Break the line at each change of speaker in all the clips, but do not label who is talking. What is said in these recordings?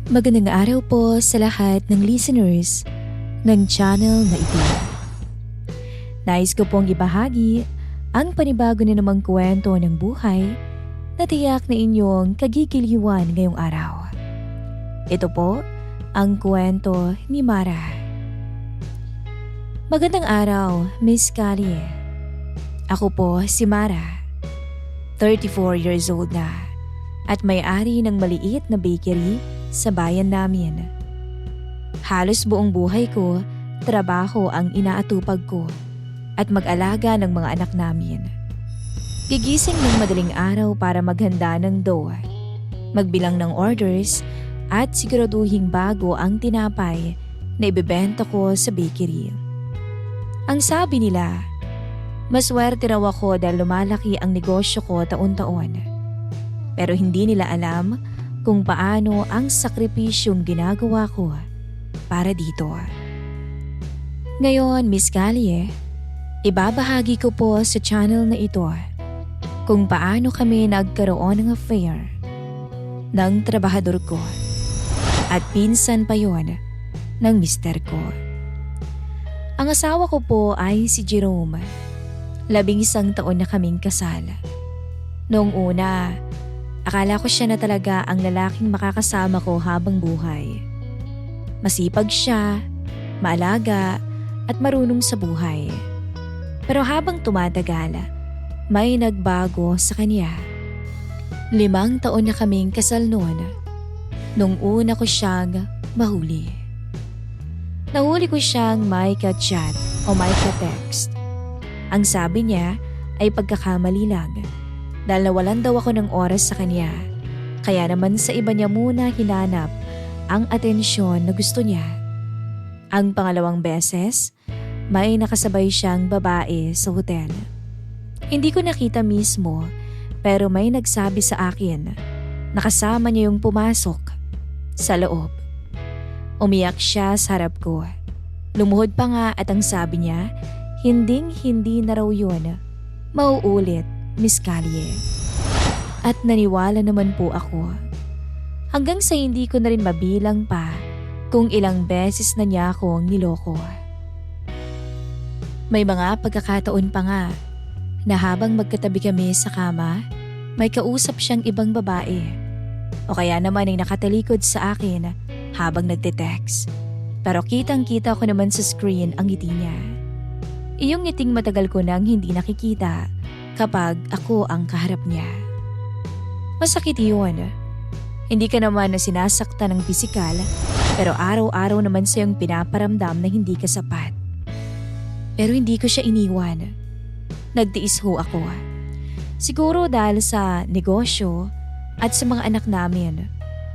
Magandang araw po sa lahat ng listeners ng channel na ito. Nais ko pong ibahagi ang panibago na namang kwento ng buhay na tiyak na inyong kagigiliwan ngayong araw. Ito po ang kwento ni Mara. Magandang araw, Miss Kali. Ako po si Mara, 34 years old na at may-ari ng maliit na bakery sa bayan namin. Halos buong buhay ko, trabaho ang inaatupag ko at mag-alaga ng mga anak namin. Gigising ng madaling araw para maghanda ng dough, magbilang ng orders at siguraduhing bago ang tinapay na ibebenta ko sa bakery. Ang sabi nila, maswerte raw ako dahil lumalaki ang negosyo ko taon-taon. Pero hindi nila alam kung paano ang sakripisyong ginagawa ko para dito. Ngayon, Miss Kali, ibabahagi ko po sa channel na ito kung paano kami nagkaroon ng affair ng trabahador ko at pinsan pa yon ng mister ko. Ang asawa ko po ay si Jerome. 11 taon na kaming kasal. Noong una, akala ko siya na talaga ang lalaking makakasama ko habang buhay. Masipag siya, maalaga at marunong sa buhay. Pero habang tumatagal, may nagbago sa kanya. 5 taon na kaming kasal noon. Nung una ko siyang mahuli. Nahuli ko siyang may ka-chat o may ka-text. Ang sabi niya ay pagkakamali lang. Dahil nawalan daw ako ng oras sa kanya, kaya naman sa iba niya muna hinanap ang atensyon na gusto niya. Ang pangalawang beses, may nakasabay siyang babae sa hotel. Hindi ko nakita mismo, pero may nagsabi sa akin na kasama niya yung pumasok sa loob. Umiyak siya sa harap ko. Lumuhod pa nga at ang sabi niya, hinding-hindi na raw yun mauulit, Miss Kali. At naniwala naman po ako. Hanggang sa hindi ko na rin mabilang pa kung ilang beses na niya akong niloko. May mga pagkakataon pa nga na habang magkatabi kami sa kama, may kausap siyang ibang babae. O kaya naman ay nakatalikod sa akin habang nagte-text. Pero kitang-kita ko naman sa screen ang ngiti niya. Iyong ngiting matagal ko nang hindi nakikita kapag ako ang kaharap niya. Masakit yun. Hindi ka naman na sinasaktan ng pisikal, pero araw-araw naman sa'yong pinaparamdam na hindi ka sapat. Pero hindi ko siya iniwan. Nagtiis ho ako. Siguro dahil sa negosyo at sa mga anak namin,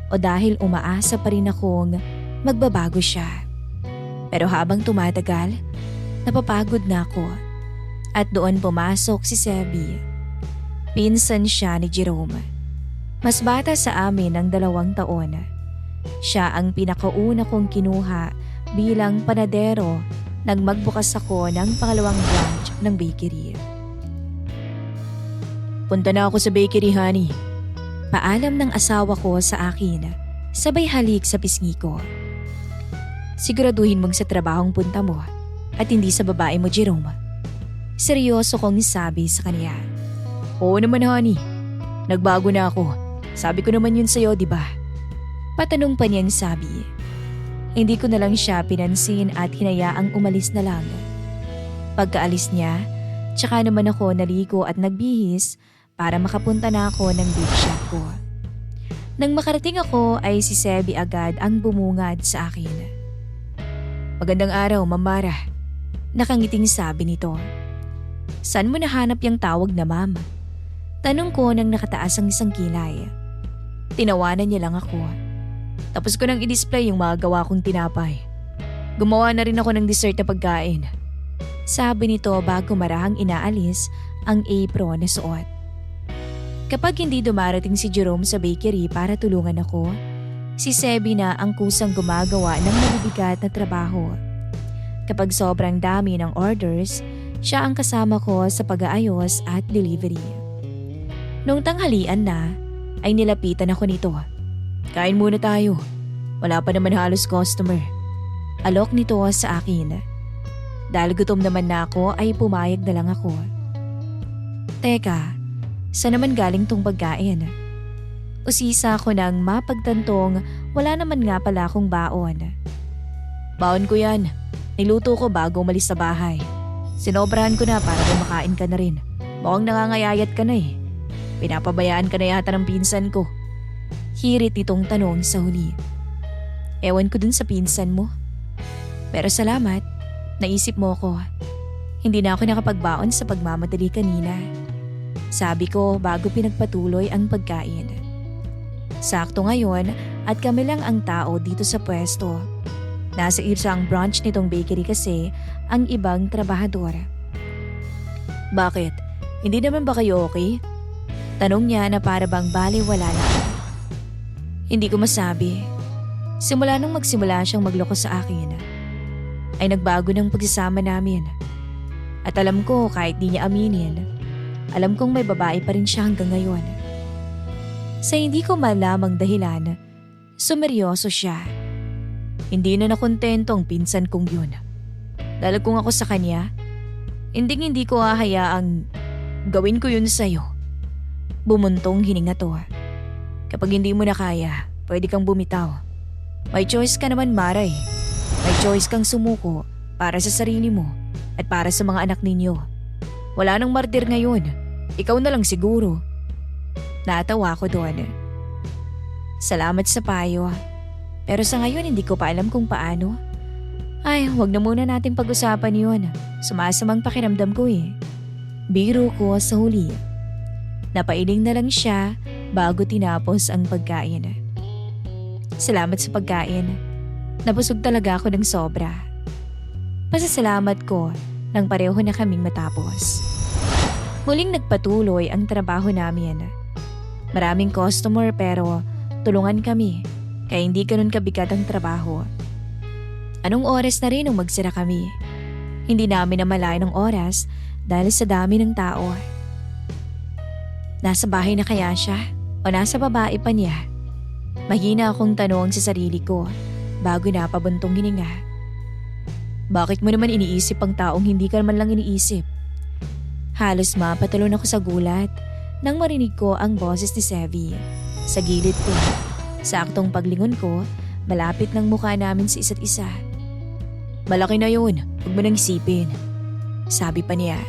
o dahil umaasa pa rin akong magbabago siya. Pero habang tumatagal, napapagod na ako. At doon pumasok si Sebi. Pinsan siya ni Jerome. Mas bata sa amin ng 2 taon. Siya ang pinakauna kong kinuha bilang panadero nang magbukas ako ng pangalawang branch ng bakery. Punta na ako sa bakery, honey. Paalam ng asawa ko sa akin, sabay halik sa pisngi ko. Siguraduhin mong sa trabahong punta mo at hindi sa babae mo, Jerome. Seryoso kong sabi sa kanya. Oo naman, honey. Nagbago na ako. Sabi ko naman yun sa'yo, di ba? Patanong pa niyang sabi. Hindi ko na lang siya pinansin at hinayaang umalis na lang. Pagkaalis niya, tsaka naman ako naligo at nagbihis para makapunta na ako ng bake shop ko. Nang makarating ako ay si Sebi agad ang bumungad sa akin. Magandang araw, Ma'am Mara. Nakangiting sabi nito. Saan mo nahanap yung tawag na ma'am? Tanong ko nang nakataas ang isang kilay. Tinawanan niya lang ako. Tapos ko nang i-display yung mga gawa kong tinapay. Gumawa na rin ako ng dessert na pagkain. Sabi nito bago marahang inaalis ang apron na suot. Kapag hindi dumarating si Jerome sa bakery para tulungan ako, si Sebi na ang kusang gumagawa ng mabibigat na trabaho. Kapag sobrang dami ng orders, siya ang kasama ko sa pag-aayos at delivery. Nung tanghalian na, ay nilapitan ako nito. Kain muna tayo. Wala pa naman halos customer. Alok nito sa akin. Dahil gutom naman na ako ay pumayag na lang ako. Teka, saan naman galing tong pagkain? Usisa ko nang mapagtantong wala naman nga pala akong baon. Baon ko yan. Niluto ko bago umalis sa bahay. Sinobrahan ko na para makain ka na rin. Mukhang nangangayayat ka na eh. Pinapabayaan ka na yata ng pinsan ko. Hirit itong tanong sa huli. Ewan ko dun sa pinsan mo. Pero salamat, naisip mo ko. Hindi na ako nakapagbaon sa pagmamadali kanina. Sabi ko bago pinagpatuloy ang pagkain. Sakto ngayon at kami lang ang tao dito sa pwesto. Nasa isang branch nitong bakery kasi ang ibang trabahador. Bakit? Hindi naman ba kayo okay? Tanong niya na para bang baliwala na. Hindi ko masabi. Simula nung magsimula siyang magloko sa akin, ay nagbago ng pagsasama namin. At alam ko kahit di niya aminin, alam kong may babae pa rin siya hanggang ngayon. Sa hindi ko malamang dahilan, sumeryoso siya. Hindi na nakontento ang pinsan kong yun. Dahil kung ako sa kanya, hindi ko hahayaang gawin ko yun sa'yo. Bumuntong hininga to. Kapag hindi mo na kaya, pwede kang bumitaw. May choice ka naman, Mara eh. May choice kang sumuko para sa sarili mo at para sa mga anak ninyo. Wala nang martir ngayon. Ikaw na lang siguro. Natawa ko doon. Salamat sa payo. Pero sa ngayon hindi ko pa alam kung paano. Ay, wag na muna nating pag-usapan yun. Sumasamang pakiramdam ko eh. Biro ko sa huli. Napailing na lang siya bago tinapos ang pagkain. Salamat sa pagkain. Nabusog talaga ako ng sobra. Pasasalamat ko nang pareho na kaming matapos. Muling nagpatuloy ang trabaho namin. Maraming customer pero tulungan kami kaya hindi ganun kabigat ang trabaho. Anong oras na rin nung magsira kami? Hindi namin namalayan ng oras dahil sa dami ng tao. Nasa bahay na kaya siya o nasa babae pa niya? Mahina akong tanong sa sarili ko bago napabuntong hininga. Bakit mo naman iniisip ang taong hindi ka naman lang iniisip? Halos mapatalon ako sa gulat nang marinig ko ang boses ni Sevi sa gilid ko. Saktong paglingon ko, malapit ng mukha namin sa isa't isa. Malaki na yun, huwag mo nang isipin. Sabi pa niya.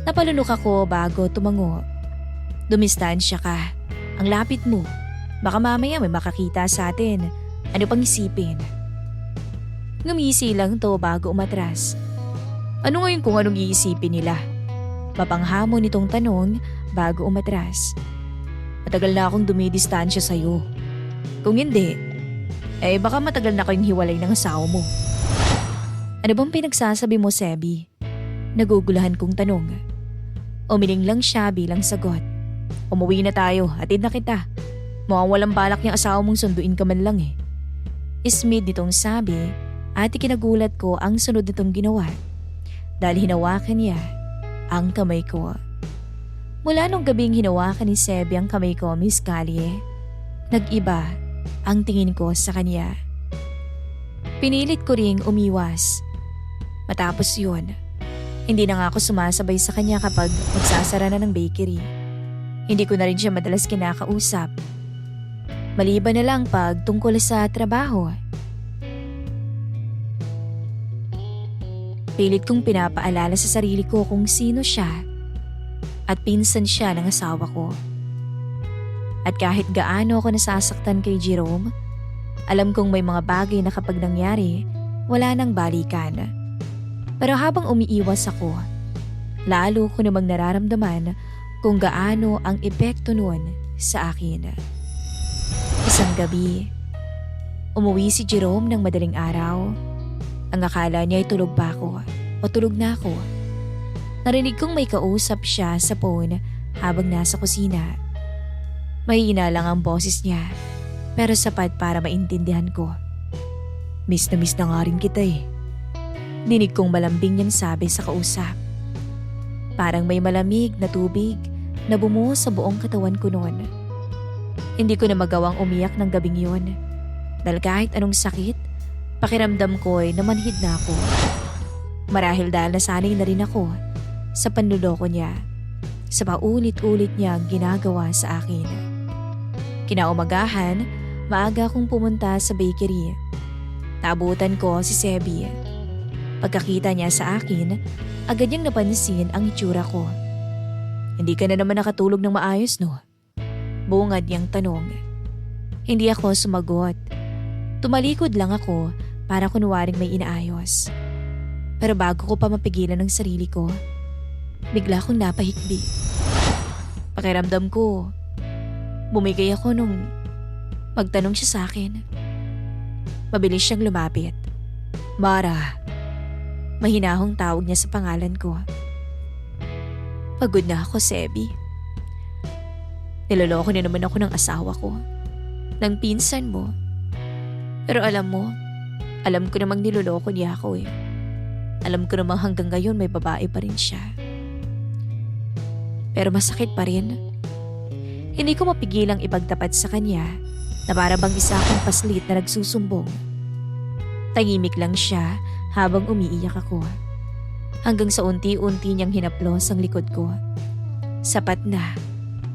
Napalunok ako bago tumango. Dumistansya ka. Ang lapit mo. Baka mamaya may makakita sa atin. Ano pang isipin? Ngumisi lang to bago umatras. Ano ngayon kung anong iisipin nila? Mapanghamon nitong tanong bago umatras. Matagal na akong dumidistansya sa'yo. Kung hindi, baka matagal na kayong hiwalay ng asawa mo. Ano bang pinagsasabi mo, Sebi? Nagugulahan kong tanong. Umiling lang siya bilang sagot. Umuwi na tayo, atid na kita. Mukhang walang balak niyang asawa mong sunduin ka man lang eh. Ismid nitong sabi at ikinagulat ko ang sunod nitong ginawa. Dahil hinawakan niya ang kamay ko. Mula nung gabing hinawakan ni Sebi ang kamay ko, Miss Callie, nag-iba ang tingin ko sa kanya. Pinilit ko ring umiwas. Matapos yun, hindi na nga ako sumasabay sa kanya kapag magsasara na ng bakery. Hindi ko na rin siya madalas kinakausap. Maliban na lang pag tungkol sa trabaho. Pilit kong pinapaalala sa sarili ko kung sino siya at pinsan siya ng asawa ko. At kahit gaano ako nasasaktan kay Jerome, alam kong may mga bagay na kapag nangyari, wala nang balikan. Pero habang umiiwas ako, lalo ko namang nararamdaman kung gaano ang epekto nun sa akin. Isang gabi, umuwi si Jerome ng madaling araw. Ang akala niya ay tulog pa ako o tulog na ako. Narinig kong may kausap siya sa phone habang nasa kusina. Mahina lang ang boses niya pero sapat para maintindihan ko. Miss na nga rin kita eh. Dinig kong malambing niyang sabi sa kausap. Parang may malamig na tubig na bumuhos sa buong katawan ko noon. Hindi ko na magawang umiyak ng gabing yun. Dahil kahit anong sakit, pakiramdam ko ay namanhid na ako. Marahil dahil nasanay na rin ako sa panluloko niya, sa paulit-ulit niyang ginagawa sa akin. Kinaumagahan, maaga akong pumunta sa bakery. Naabutan ko si Sebi. Pagkakita niya sa akin, agad niyang napansin ang itsura ko. "Hindi ka na naman nakatulog ng maayos, no?" Bungad niyang tanong. Hindi ako sumagot. Tumalikod lang ako para kunwaring may inaayos. Pero bago ko pa mapigilan ang sarili ko, bigla akong napahikbi. Pakiramdam ko, bumigay ako nung magtanong siya sa akin. Mabilis siyang lumapit. "Mara." Mahinahong tawag niya sa pangalan ko. Pagod na ako, Sebi. Niloloko na naman ako ng asawa ko, ng pinsan mo. Pero alam mo, alam ko namang niloloko niya ako eh. Alam ko namang hanggang ngayon may babae pa rin siya. Pero masakit pa rin. Hindi ko mapigilang ipagtapat sa kanya na para bang isa akong paslit na nagsusumbong. Tahimik lang siya habang umiiyak ako. Hanggang sa unti-unti niyang hinaplos ang likod ko. Sapat na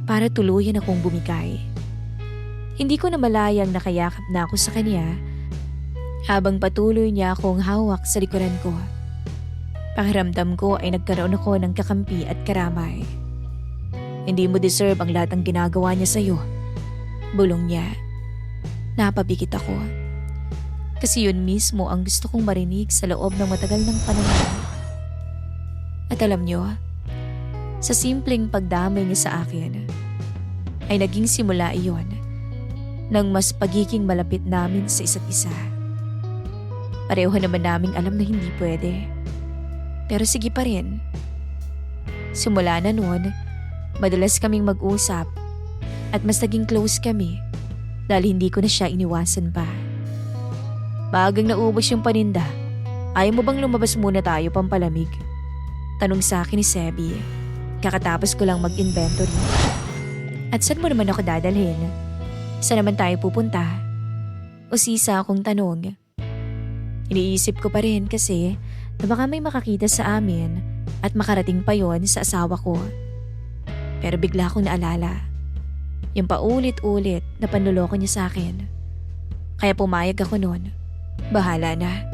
para tuluyan akong bumigay. Hindi ko na malayang nakayakap na ako sa kanya habang patuloy niya akong hawak sa likuran ko. Pakiramdam ko ay nagkaroon ako ng kakampi at karamay. "Hindi mo deserve ang lahat ng ginagawa niya sa'yo." Bulong niya. Napabikit ako. Kasi yun mismo ang gusto kong marinig sa loob ng matagal ng panahon. At alam niyo, sa simpleng pagdamay niya sa akin, ay naging simula iyon ng mas pagiging malapit namin sa isa't isa. Pareho naman naming alam na hindi pwede. Pero sige pa rin. Simula na noon, madalas kaming mag-usap at mas naging close kami dahil hindi ko na siya iniwasan pa. "Bagang naubos yung paninda, ayaw mo bang lumabas muna tayo pampalamig?" Tanong sa akin ni Sebi. Kakatapos ko lang mag-inventory. "At saan mo naman ako dadalhin? Saan naman tayo pupunta?" Usisa akong tanong. Iniisip ko pa rin kasi na baka may makakita sa amin at makarating pa yon sa asawa ko. Pero bigla akong naalala yung paulit-ulit na panluloko niya sa akin. Kaya pumayag ako noon. Bahala na.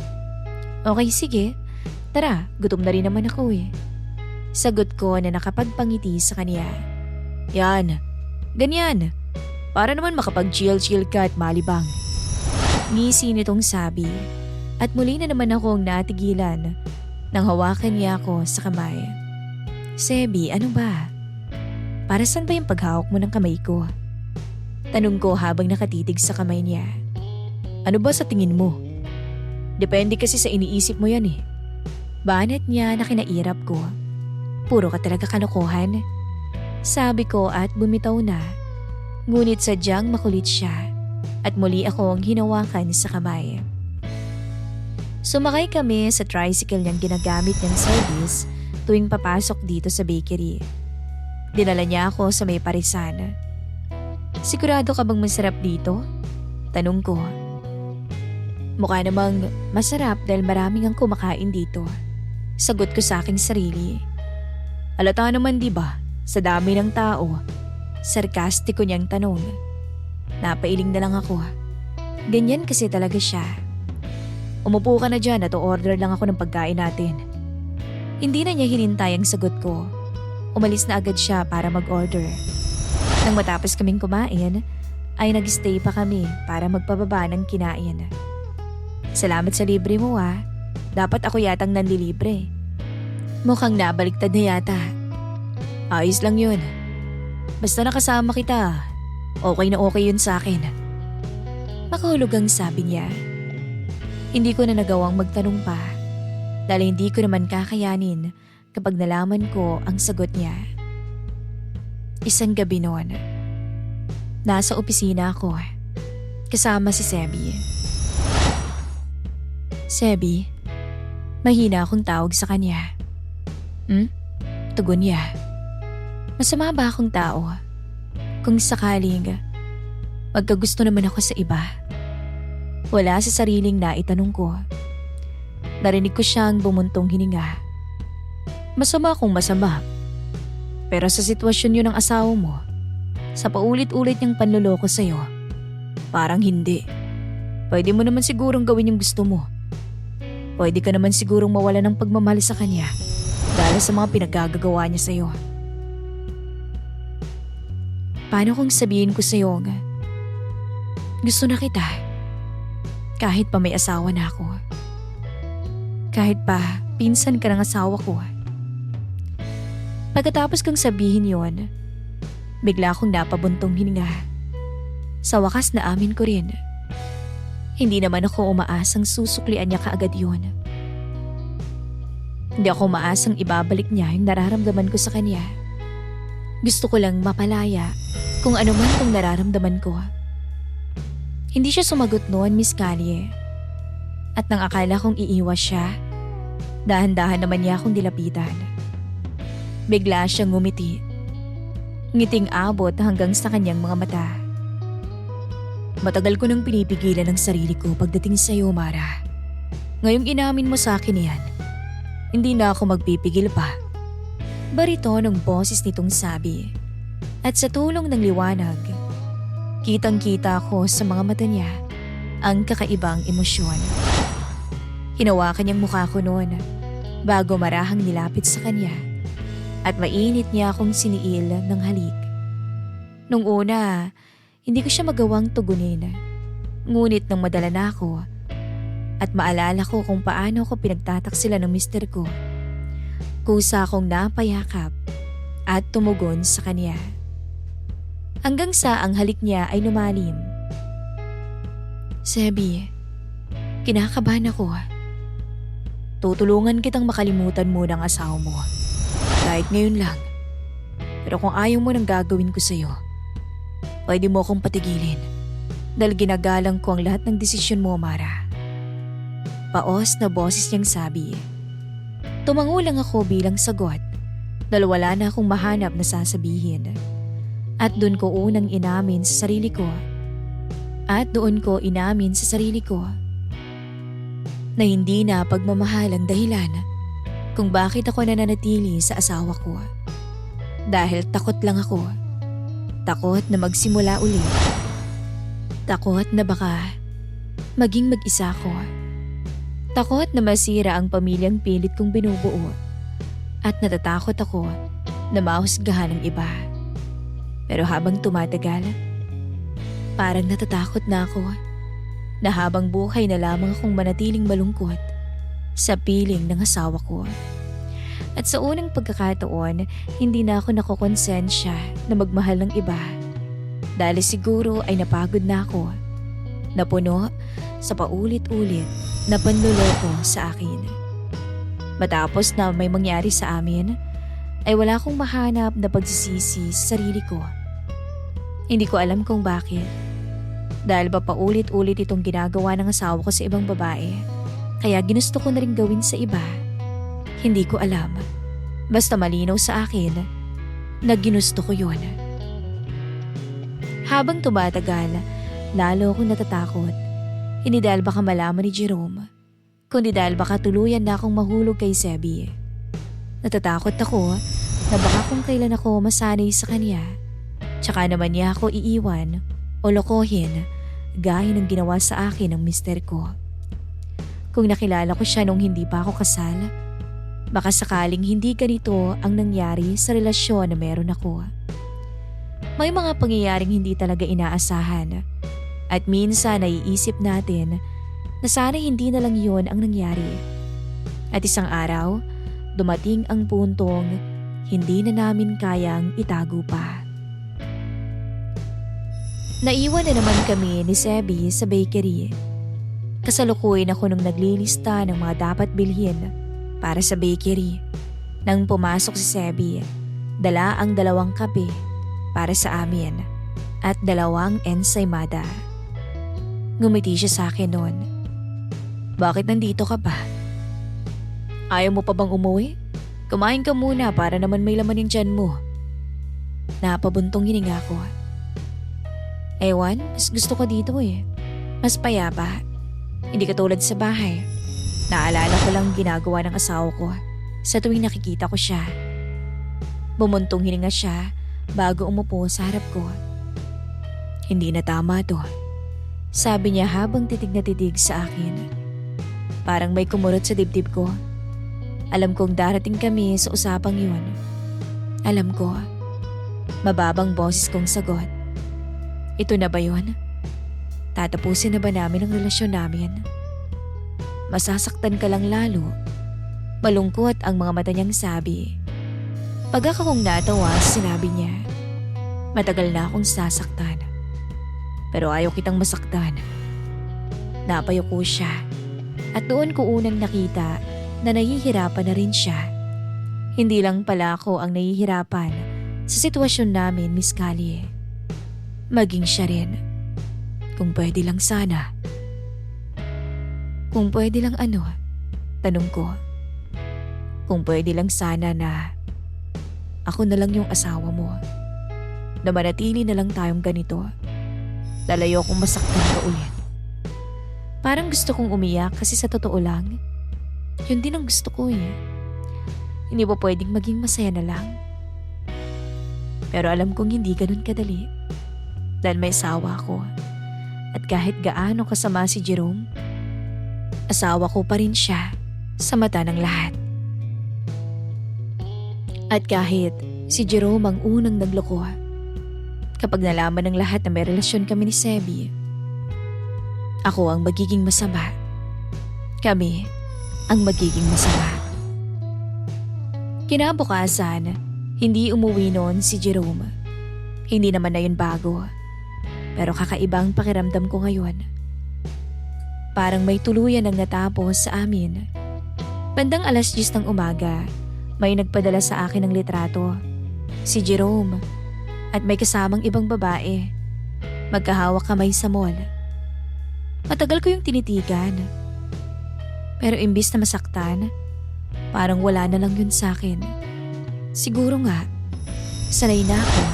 "Okay, sige. Tara, gutom na rin naman ako eh." Sagot ko na nakapagpangiti sa kanya. "Yan, ganyan. Para naman makapag-chill-chill ka at malibang." Ngisi nitong sabi at muli na naman akong natigilan nang hawakan niya ako sa kamay. "Sebi, ano ba? Para saan ba yung paghawak mo ng kamay ko?" Tanong ko habang nakatitig sa kamay niya. "Ano ba sa tingin mo? Depende kasi sa iniisip mo yan eh." Banat niya na kinairap ko. "Puro ka talaga kalokohan." Sabi ko at bumitaw na. Ngunit sadyang makulit siya at muli akong hinawakan sa kamay. Sumakay kami sa tricycle niyang ginagamit niyang service tuwing papasok dito sa bakery. Dinala niya ako sa may parisan. "Sigurado ka bang masarap dito?" Tanong ko. "Mukha namang masarap dahil maraming ang kumakain dito." Sagot ko sa aking sarili. "Halata naman di ba? Sa dami ng tao." Sarkastiko niyang tanong. Napailing na lang ako. Ganyan kasi talaga siya. "Umupo ka na dyan at order lang ako ng pagkain natin." Hindi na niya hinintay ang sagot ko. Umalis na agad siya para mag-order. Nang matapos kaming kumain, ay nag-stay pa kami para magpababa ng kinain. "Salamat sa libre mo ah. Dapat ako yatang nanlilibre." Mukhang nabaliktad na yata. "Ayos lang yun. Basta nakasama kita, okay na okay yun sa akin." Makahulog ang sabi niya. Hindi ko na nagawang magtanong pa dahil hindi ko naman kakayanin kapag nalaman ko ang sagot niya. Isang gabi noon, nasa opisina ako kasama si Sebi. "Sebi," mahina akong tawag sa kanya. Tugon niya. "Masama ba akong tao? Kung sakaling magkagusto naman ako sa iba?" Wala sa sariling naitanong ko. Narinig ko siyang bumuntong hininga. Masama kung masama. Pero sa sitwasyon yun ng asawa mo, sa paulit-ulit niyang panloloko sa'yo, parang hindi. Pwede mo naman sigurong gawin yung gusto mo. Pwede ka naman sigurong mawala ng pagmamahal sa kanya dahil sa mga pinagagagawa niya sa'yo. Paano kung sabihin ko sa'yo nga, gusto na kita, kahit pa may asawa na ako. Kahit pa pinsan ka ng asawa ko. Pagkatapos kong sabihin yon, bigla akong napabuntong hininga. Sa wakas na amin ko rin. Hindi naman ako umaasang susuklian niya kaagad yun. Hindi ako umaasang ibabalik niya yung nararamdaman ko sa kanya. Gusto ko lang mapalaya kung ano man kung nararamdaman ko. Hindi siya sumagot noon, Miss Callie. At nang akala kong iiwas siya, dahan-dahan naman niya akong dilapitan. Bigla siyang ngumiti. Ngiting abot hanggang sa kanyang mga mata. Matagal ko nang pinipigilan ang sarili ko pagdating sa iyo, Mara. Ngayong inamin mo sa akin yan, hindi na ako magpipigil pa. Barito ng boses nitong sabi. At sa tulong ng liwanag, kitang-kita ko sa mga mata niya ang kakaibang emosyon. Hinawakan niyang mukha ko noon bago marahang nilapit sa kanya at mainit niya akong siniil ng halik. Nung una, hindi ko siya magawang tugunin. Ngunit nang madala na ako at maalala ko kung paano ako pinagtataksila ng mister ko, kusa akong napayakap at tumugon sa kanya. Hanggang sa ang halik niya ay lumalim. Sebi, kinakabahan ako. Tutulungan kitang makalimutan muna ang asawa mo. Kahit ngayon lang. Pero kung ayaw mo nang gagawin ko sa'yo, pwede mo akong patigilin dahil ginagalang ko ang lahat ng desisyon mo, Mara. Paos na boses niyang sabi. Tumango lang ako bilang sagot dahil wala na akong mahanap na sasabihin. At doon ko unang inamin sa sarili ko. Na hindi na pagmamahal ang dahilan kung bakit ako nananatili sa asawa ko. Dahil takot lang ako. Takot na magsimula ulit. Takot na baka maging mag-isa ko. Takot na masira ang pamilyang pilit kong binubuo. At natatakot ako na mahusgahan ng iba. Pero habang tumatagal, parang natatakot na ako na habang buhay na lamang akong manatiling malungkot sa piling ng asawa ko. At sa unang pagkakataon, hindi na ako nakokonsensya na magmahal ng iba. Dahil siguro ay napagod na ako. Napuno sa paulit-ulit na panloloko sa akin. Matapos na may mangyari sa amin, ay wala akong mahanap na pagsisisi sa sarili ko. Hindi ko alam kung bakit. Dahil ba paulit-ulit itong ginagawa ng asawa ko sa ibang babae, kaya ginusto ko na rin gawin sa iba. Hindi ko alam. Basta malinaw sa akin na ginusto ko yun. Habang tumatagal, lalo akong natatakot. Hindi dahil baka malaman ni Jerome, kundi dahil baka tuluyan na akong mahulog kay Sebi. Natatakot ako na baka kung kailan ako masanay sa kanya, tsaka naman niya ako iiwan o lokohin gaya ng ginawa sa akin ng mister ko. Kung nakilala ko siya nung hindi pa ako kasal, baka sakaling hindi ganito ang nangyari sa relasyon na meron ako. May mga pangyayaring hindi talaga inaasahan at minsan naiisip natin na sana hindi na lang yun ang nangyari. At isang araw, dumating ang puntong hindi na namin kayang itago pa. Naiwan na naman kami ni Sebi sa bakery. Kasalukuyan ako nung naglilista ng mga dapat bilhin para sa bakery. Nang pumasok si Sebi, dala ang 2 kape para sa amin at 2 ensaymada. Ngumiti siya sa akin noon. Bakit nandito ka pa? Ayaw mo pa bang umuwi? Kumain ka muna para naman may laman yung tiyan mo. Napabuntong hininga ko. Ewan, mas gusto ko dito eh. Mas payapa. Hindi katulad sa bahay. Naalala ko lang ginagawa ng asawa ko sa tuwing nakikita ko siya. Bumuntong hininga siya bago umupo sa harap ko. Hindi na tama to, sabi niya habang titig na titig sa akin. Parang may kumurot sa dibdib ko. Alam kong darating kami sa usapang yun. Alam ko, mababang boses kong sagot. Ito na ba yun? Tatapusin na ba namin ang relasyon namin? Masasaktan ka lang lalo. Malungkot ang mga mata niyang sabi. Pag ako kong natawa, sinabi niya, matagal na akong sasaktan. Pero ayaw kitang masaktan. Napayuko siya at doon ko unang nakita na nahihirapan na rin siya. Hindi lang pala ako ang nahihirapan sa sitwasyon namin, Miss Callie. Maging siya rin. Kung pwede lang sana. Kung pwede lang ano? Tanong ko. Kung pwede lang sana na ako na lang yung asawa mo. Na manatili na lang tayong ganito. Lalayo kong masaktan ka ulit. Parang gusto kong umiyak kasi sa totoo lang, yun din ang gusto ko eh. Hindi ba pwedeng maging masaya na lang? Pero alam kong hindi ganun kadali. Dahil may asawa ko. At kahit gaano kasama si Jerome, asawa ko pa rin siya sa mata ng lahat. At kahit si Jerome ang unang nagloko, kapag nalaman ng lahat na may relasyon kami ni Sebi, ako ang magiging masama. Kami ang magiging masama. Kinabukasan, hindi umuwi noon si Jerome. Hindi naman na yun bago. Pero kakaibang pakiramdam ko ngayon. Parang may tuluyan ang natapos sa amin. Bandang 10:00 ng umaga, may nagpadala sa akin ng litrato. Si Jerome. At may kasamang ibang babae. Magkahawak kamay sa mall. Matagal ko yung tinitigan. Pero imbis na masaktan, parang wala na lang yun sa akin. Siguro nga, sanay na ako.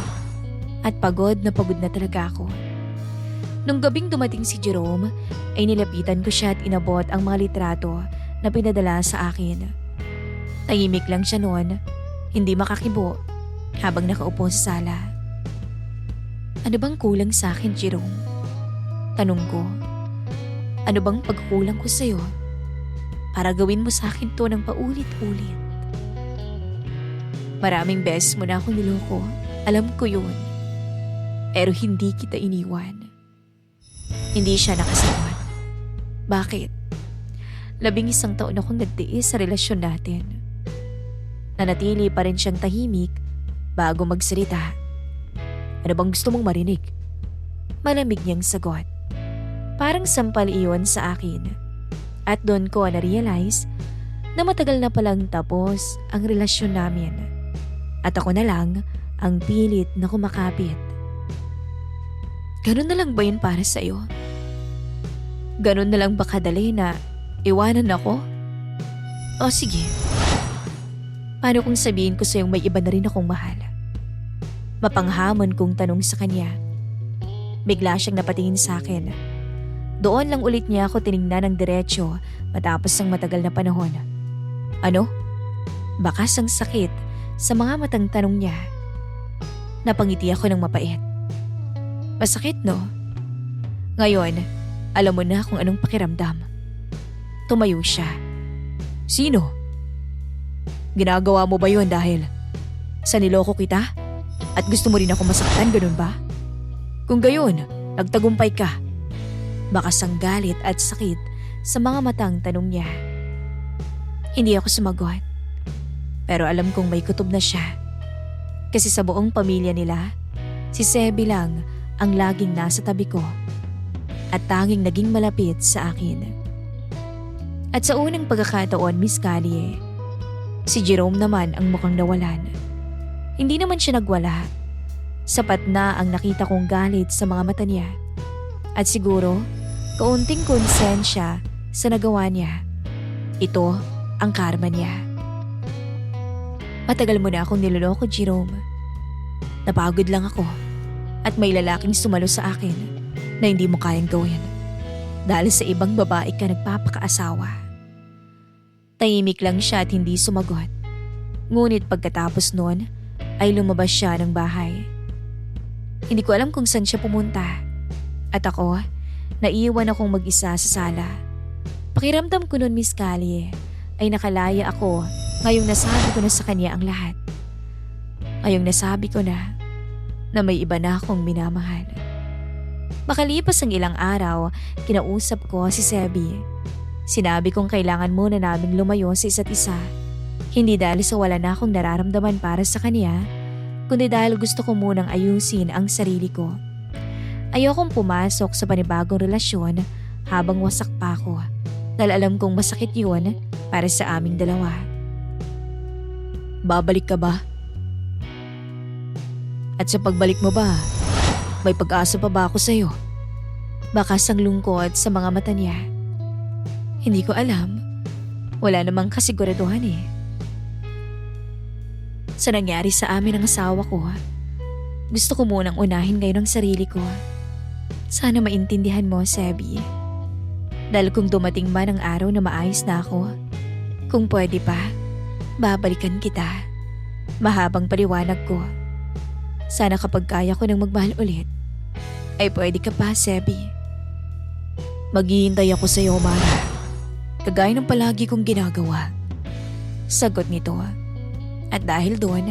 At pagod na talaga ako. Nung gabing dumating si Jerome, ay nilapitan ko siya at inabot ang mga litrato na pinadala sa akin. Tahimik lang siya noon, hindi makakibo, habang nakaupo sa sala. Ano bang kulang sa akin, Jerome? Tanong ko. Ano bang pagkulang ko sa'yo? Para gawin mo sa akin to ng paulit-ulit. Maraming beses mo na akong niloko. Alam ko yun. Pero hindi kita iniwan. Hindi siya nakasagot. Bakit? 11 taon akong nagtiis sa relasyon natin. Nanatili pa rin siyang tahimik bago magsalita. Ano bang gusto mong marinig? Malamig niyang sagot. Parang sampal iyon sa akin. At doon ko na-realize na matagal na palang tapos ang relasyon namin. At ako na lang ang pilit na kumakapit. Ganun na lang ba yun para sa'yo? Ganun na lang ba kadali na iwanan ako? O sige. Paano kung sabihin ko sa'yong may iba na rin akong mahal? Mapanghamon kong tanong sa kanya. Bigla siyang napatingin sa akin. Doon lang ulit niya ako tiningnan ng diretsyo matapos ang matagal na panahon. Ano? Bakas ang sakit sa mga matang tanong niya. Napangiti ako ng mapait. Masakit, no? Ngayon, alam mo na kung anong pakiramdam. Tumayo siya. Sino? Ginagawa mo ba yun dahil sa niloko kita? At gusto mo rin ako masaktan, ganun ba? Kung gayon, nagtagumpay ka. Bakas ang galit at sakit sa mga matang tanong niya. Hindi ako sumagot. Pero alam kong may kutob na siya. Kasi sa buong pamilya nila, si Sebi lang ang laging nasa tabi ko. At tanging naging malapit sa akin. At sa unang pagkakataon, Miss Callie, si Jerome naman ang mukhang nawalan. Hindi naman siya nagwala. Sapat na ang nakita kong galit sa mga mata niya. At siguro, kaunting konsensya sa nagawa niya. Ito ang karma niya. Matagal mo na akong niloloko, Jerome. Napagod lang ako at may lalaking sumalo sa akin na hindi mo kayang gawin. dahil sa ibang babae ka nagpapakaasawa. Tahimik lang siya at hindi sumagot. Ngunit pagkatapos noon ay lumabas siya ng bahay. Hindi ko alam kung saan siya pumunta. At ako, naiiwan akong mag-isa sa sala. Pakiramdam ko noon, Miss Callie, ay nakalaya ako ngayong nasabi ko na sa kanya ang lahat. Ngayong nasabi ko na may iba na akong minamahal. Makalipas ang ilang araw, kinausap ko si Sebi. Sinabi kong kailangan muna naming lumayo sa isa't isa. Hindi dahil sa wala na akong nararamdaman para sa kanya, kundi dahil gusto ko munang ayusin ang sarili ko. Ayokong pumasok sa panibagong relasyon habang wasak pa ako, dahil alam kong masakit yun para sa aming dalawa. Babalik ka ba? At sa pagbalik mo ba, may pag-asa pa ba ako sa'yo? Bakas ang lungkot sa mga mata niya. Hindi ko alam. Wala namang kasiguraduhan eh. Sa nangyari sa amin ng asawa ko, gusto ko munang unahin ngayon ang sarili ko. Sana maintindihan mo, Sebi. Dahil kung dumating man ang araw na maayos na ako, kung pwede pa, babalikan kita. Mahabang paliwanag ko. Sana kapag kaya ko nang magmahal ulit, ay pwede ka pa, Sebi. Maghihintay ako sa iyo, Mara. Kagaya ng palagi kong ginagawa. Sagot nito. At dahil doon,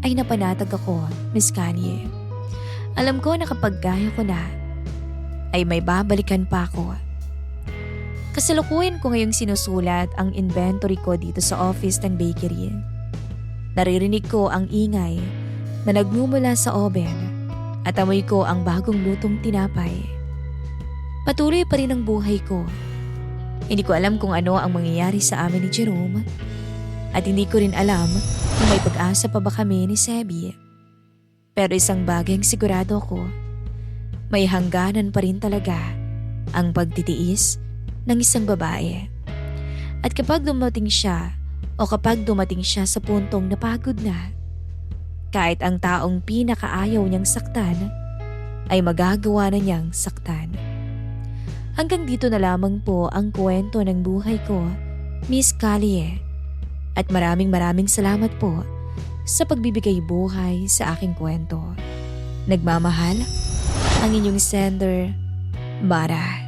ay napanatag ako, Miss Callie. Alam ko na kapag kaya ko na, ay may babalikan pa ako. Kasalukuyan ko ngayong sinusulat ang inventory ko dito sa office ng bakery. Naririnig ko ang ingay na nagmumula sa oven at amoy ko ang bagong lutong tinapay. Patuloy pa rin ang buhay ko. Hindi ko alam kung ano ang mangyayari sa amin ni Jerome at hindi ko rin alam kung may pag-asa pa ba kami ni Sebi. Pero isang bagay ang sigurado ko, may hangganan pa rin talaga ang pagtitiis ng isang babae. At kapag dumating siya sa puntong napagod na, kahit ang taong pinakaayaw niyang saktan, ay magagawa na niyang saktan. Hanggang dito na lamang po ang kwento ng buhay ko, Miss Callie. At maraming salamat po sa pagbibigay buhay sa aking kwento. Nagmamahal, ang inyong sender, Mara.